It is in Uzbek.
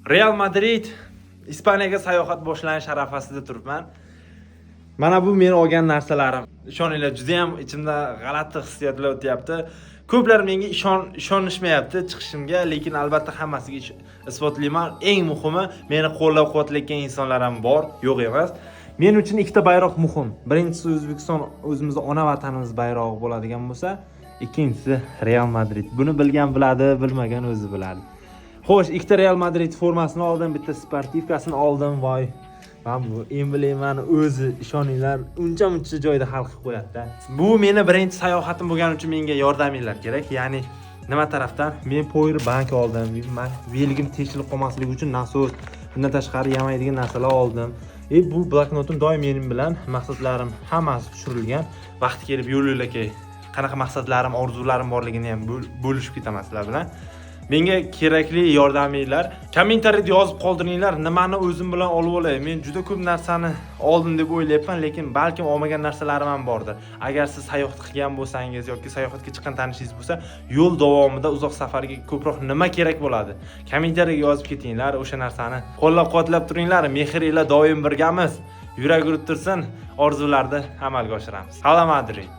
Real Madrid Ispaniyaga sayohat boshlanish arafasida turibman. Mana bu men olgan narsalarim. Ishoninglar, juda ham ichimda g'alati hissiyotlar o'tyapti. Ko'plar menga ishonishmayapti chiqishimga, lekin albatta hammasiga isbotlayman. Eng muhimi, meni qo'llab-quvvatlayotgan insonlar ham bor, yo'q emas. Men uchun ikkita bayroq muhim. Birinchisi O'zbekiston, o'zimizning ona vatanimiz bayrog'i bo'ladigan bo'lsa, ikkinchisi Real Madrid. Buni bilgan biladi, bilmagan o'zi biladi. Xo'sh, ikkita Real Madrid formasini oldim, bitta sportivkasini oldim, voy. Men bu emblemani o'zi ishoninglar, uncha-muncha joyda hal qilib qo'yadi-da. Bu meni birinchi sayohatim bo'lgani uchun menga yordaminglar kerak. Ya'ni nima tarafdan? Men Power Bank oldim. Belgim teshilib qolmasligi uchun nasos, bundan tashqari yamaydigan narsalar oldim. Bu bloknotim doim mening bilan, maqsadlarim hammasi tushirilgan. Vaqti kelib yo'linglarga qanaqa maqsadlarim, orzularim borligini ham bo'lishib ketaman sizlar bilan. Menga kerakli yordaminglar. Kommentariyada yozib qoldiringlar, nimani o'zim bilan olib olay. Men juda ko'p narsani oldim deb o'ylayapman, lekin balkim olmagan narsalarim ham bordir. Agar siz sayohat qilgan bo'lsangiz yoki sayohatga chiqqan tanishingiz bo'lsa, yo'l davomida uzoq safarga ko'proq nima kerak bo'ladi? Kommentariyga yozib ketinglar, o'sha narsani qo'llab-quvvatlab turinglar. Mehringlar doim birgamiz. Yurak urib tursin, orzularni amalga oshiramiz. Real Madrid.